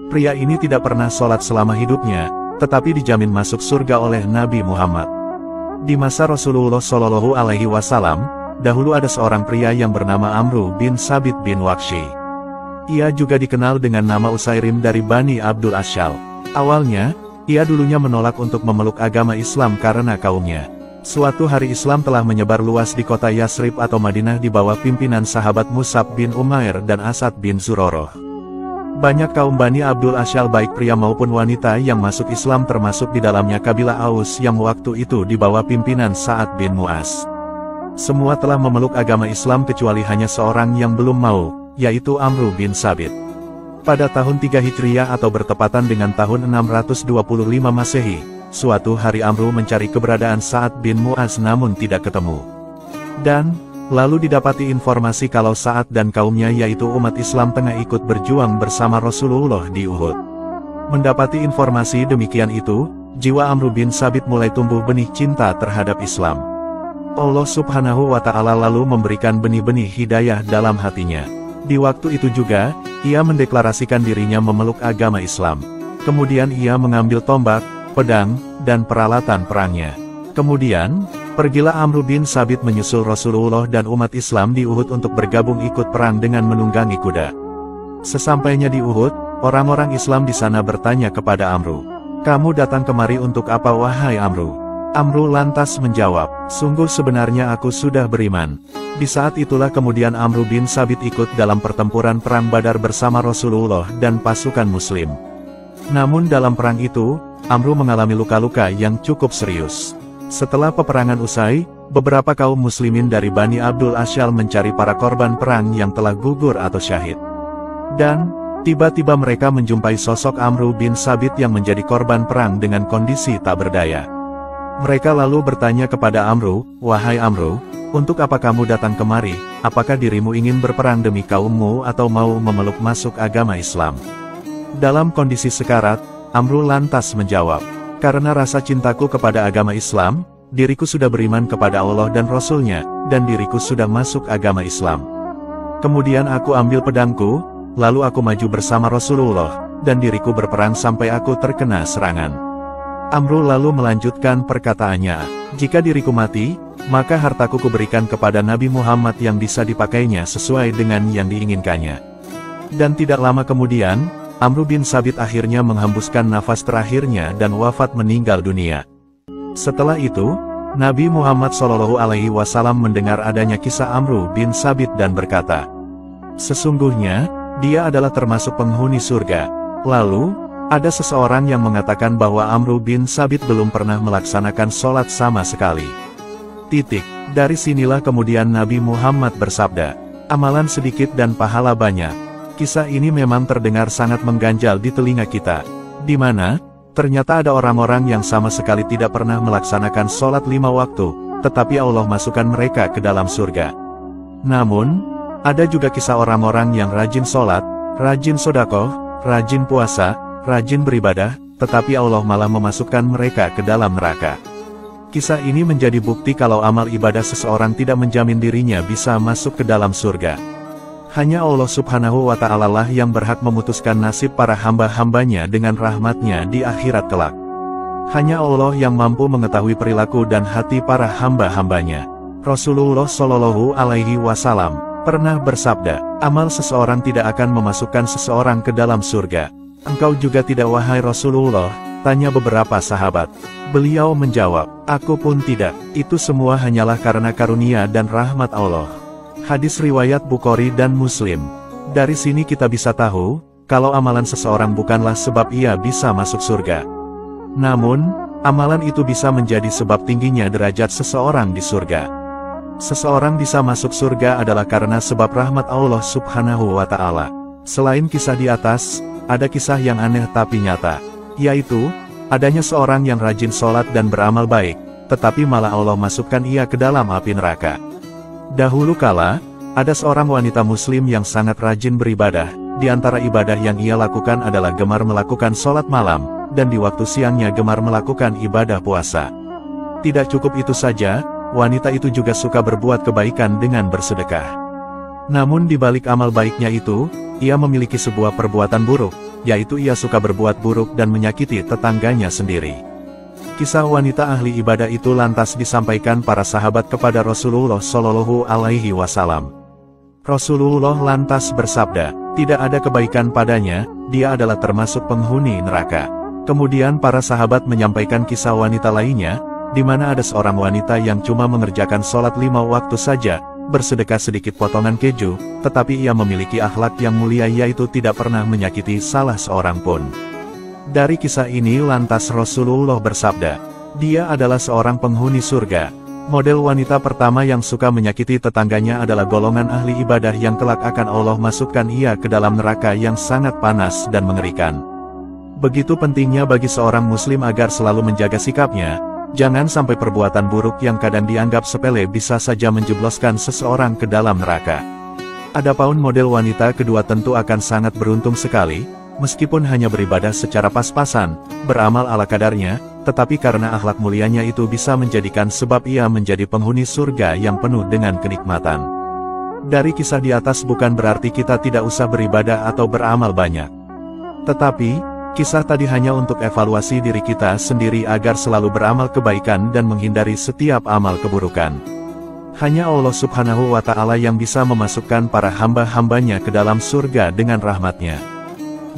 Pria ini tidak pernah sholat selama hidupnya, tetapi dijamin masuk surga oleh Nabi Muhammad. Di masa Rasulullah Shallallahu Alaihi Wasallam, dahulu ada seorang pria yang bernama Amru bin Sabit bin Waqshi. Ia juga dikenal dengan nama Usairim dari Bani Abdul Ashal. Awalnya, ia dulunya menolak untuk memeluk agama Islam karena kaumnya. Suatu hari Islam telah menyebar luas di kota Yasrib atau Madinah di bawah pimpinan sahabat Mus'ab bin Umair dan Asad bin Zurarah. Banyak kaum Bani Abdul Ashal baik pria maupun wanita yang masuk Islam termasuk di dalamnya kabilah Aus yang waktu itu di bawah pimpinan Sa'ad bin Mu'az. Semua telah memeluk agama Islam kecuali hanya seorang yang belum mau, yaitu Amru bin Sabit. Pada tahun 3 Hijriah atau bertepatan dengan tahun 625 Masehi, suatu hari Amru mencari keberadaan Sa'ad bin Mu'az namun tidak ketemu. Dan lalu didapati informasi kalau Sa'ad dan kaumnya yaitu umat Islam tengah ikut berjuang bersama Rasulullah di Uhud. Mendapati informasi demikian itu, jiwa Amru bin Sabit mulai tumbuh benih cinta terhadap Islam. Allah Subhanahu wa Ta'ala lalu memberikan benih-benih hidayah dalam hatinya. Di waktu itu juga, ia mendeklarasikan dirinya memeluk agama Islam. Kemudian ia mengambil tombak, pedang, dan peralatan perangnya. Kemudian, pergilah Amru bin Sabit menyusul Rasulullah dan umat Islam di Uhud untuk bergabung ikut perang dengan menunggangi kuda. Sesampainya di Uhud, orang-orang Islam di sana bertanya kepada Amru, "Kamu datang kemari untuk apa wahai Amru?" Amru lantas menjawab, "Sungguh sebenarnya aku sudah beriman." Di saat itulah kemudian Amru bin Sabit ikut dalam pertempuran perang Badar bersama Rasulullah dan pasukan Muslim. Namun dalam perang itu, Amru mengalami luka-luka yang cukup serius. Setelah peperangan usai, beberapa kaum muslimin dari Bani Abdul Ashal mencari para korban perang yang telah gugur atau syahid. Dan, tiba-tiba mereka menjumpai sosok Amru bin Sabit yang menjadi korban perang dengan kondisi tak berdaya. Mereka lalu bertanya kepada Amru, "Wahai Amru, untuk apa kamu datang kemari? Apakah dirimu ingin berperang demi kaummu atau mau memeluk masuk agama Islam?" Dalam kondisi sekarat, Amru lantas menjawab, "Karena rasa cintaku kepada agama Islam, diriku sudah beriman kepada Allah dan Rasul-Nya, dan diriku sudah masuk agama Islam. Kemudian aku ambil pedangku, lalu aku maju bersama Rasulullah, dan diriku berperang sampai aku terkena serangan." Amru lalu melanjutkan perkataannya, "Jika diriku mati, maka hartaku kuberikan kepada Nabi Muhammad yang bisa dipakainya sesuai dengan yang diinginkannya." Dan tidak lama kemudian, Amru bin Sabit akhirnya menghembuskan nafas terakhirnya dan wafat meninggal dunia. Setelah itu, Nabi Muhammad SAW mendengar adanya kisah Amru bin Sabit dan berkata, "Sesungguhnya, dia adalah termasuk penghuni surga." Lalu, ada seseorang yang mengatakan bahwa Amru bin Sabit belum pernah melaksanakan sholat sama sekali. Dari sinilah kemudian Nabi Muhammad bersabda, "Amalan sedikit dan pahala banyak." Kisah ini memang terdengar sangat mengganjal di telinga kita, di mana ternyata ada orang-orang yang sama sekali tidak pernah melaksanakan sholat 5 waktu, tetapi Allah masukkan mereka ke dalam surga. Namun, ada juga kisah orang-orang yang rajin sholat, rajin sedekah, rajin puasa, rajin beribadah, tetapi Allah malah memasukkan mereka ke dalam neraka. Kisah ini menjadi bukti kalau amal ibadah seseorang tidak menjamin dirinya bisa masuk ke dalam surga. Hanya Allah Subhanahu wa Ta'ala lah yang berhak memutuskan nasib para hamba-hambanya dengan rahmatnya di akhirat kelak. Hanya Allah yang mampu mengetahui perilaku dan hati para hamba-hambanya. Rasulullah Shallallahu Alaihi Wasallam pernah bersabda, "Amal seseorang tidak akan memasukkan seseorang ke dalam surga." "Engkau juga tidak wahai Rasulullah?" tanya beberapa sahabat. Beliau menjawab, "Aku pun tidak, itu semua hanyalah karena karunia dan rahmat Allah." Hadis riwayat Bukhari dan Muslim. Dari sini kita bisa tahu, kalau amalan seseorang bukanlah sebab ia bisa masuk surga. Namun, amalan itu bisa menjadi sebab tingginya derajat seseorang di surga. Seseorang bisa masuk surga adalah karena sebab rahmat Allah Subhanahu wa Ta'ala. Selain kisah di atas, ada kisah yang aneh tapi nyata, yaitu adanya seorang yang rajin sholat dan beramal baik, tetapi malah Allah masukkan ia ke dalam api neraka. Dahulu kala, ada seorang wanita muslim yang sangat rajin beribadah. Di antara ibadah yang ia lakukan adalah gemar melakukan sholat malam, dan di waktu siangnya gemar melakukan ibadah puasa. Tidak cukup itu saja, wanita itu juga suka berbuat kebaikan dengan bersedekah. Namun di balik amal baiknya itu, ia memiliki sebuah perbuatan buruk, yaitu ia suka berbuat buruk dan menyakiti tetangganya sendiri. Kisah wanita ahli ibadah itu lantas disampaikan para sahabat kepada Rasulullah Shallallahu Alaihi Wasallam. Rasulullah lantas bersabda, tidak ada kebaikan padanya, dia adalah termasuk penghuni neraka. Kemudian para sahabat menyampaikan kisah wanita lainnya, di mana ada seorang wanita yang cuma mengerjakan sholat 5 waktu saja, bersedekah sedikit potongan keju, tetapi ia memiliki akhlak yang mulia yaitu tidak pernah menyakiti salah seorang pun. Dari kisah ini lantas Rasulullah bersabda, dia adalah seorang penghuni surga. Model wanita pertama yang suka menyakiti tetangganya adalah golongan ahli ibadah yang kelak akan Allah masukkan ia ke dalam neraka yang sangat panas dan mengerikan. Begitu pentingnya bagi seorang muslim agar selalu menjaga sikapnya, jangan sampai perbuatan buruk yang kadang dianggap sepele bisa saja menjebloskan seseorang ke dalam neraka. Adapun model wanita kedua tentu akan sangat beruntung sekali, meskipun hanya beribadah secara pas-pasan, beramal ala kadarnya, tetapi karena akhlak mulianya itu bisa menjadikan sebab ia menjadi penghuni surga yang penuh dengan kenikmatan. Dari kisah di atas bukan berarti kita tidak usah beribadah atau beramal banyak. Tetapi, kisah tadi hanya untuk evaluasi diri kita sendiri agar selalu beramal kebaikan dan menghindari setiap amal keburukan. Hanya Allah Subhanahu wa Ta'ala yang bisa memasukkan para hamba-hambanya ke dalam surga dengan rahmatnya.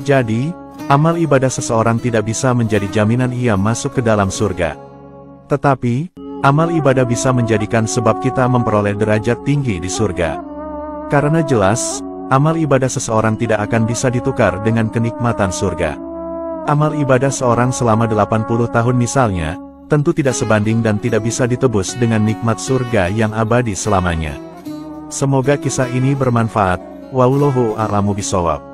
Jadi, amal ibadah seseorang tidak bisa menjadi jaminan ia masuk ke dalam surga. Tetapi, amal ibadah bisa menjadikan sebab kita memperoleh derajat tinggi di surga. Karena jelas, amal ibadah seseorang tidak akan bisa ditukar dengan kenikmatan surga. Amal ibadah seorang selama 80 tahun misalnya, tentu tidak sebanding dan tidak bisa ditebus dengan nikmat surga yang abadi selamanya. Semoga kisah ini bermanfaat. Wallahu a'lamu bishawab.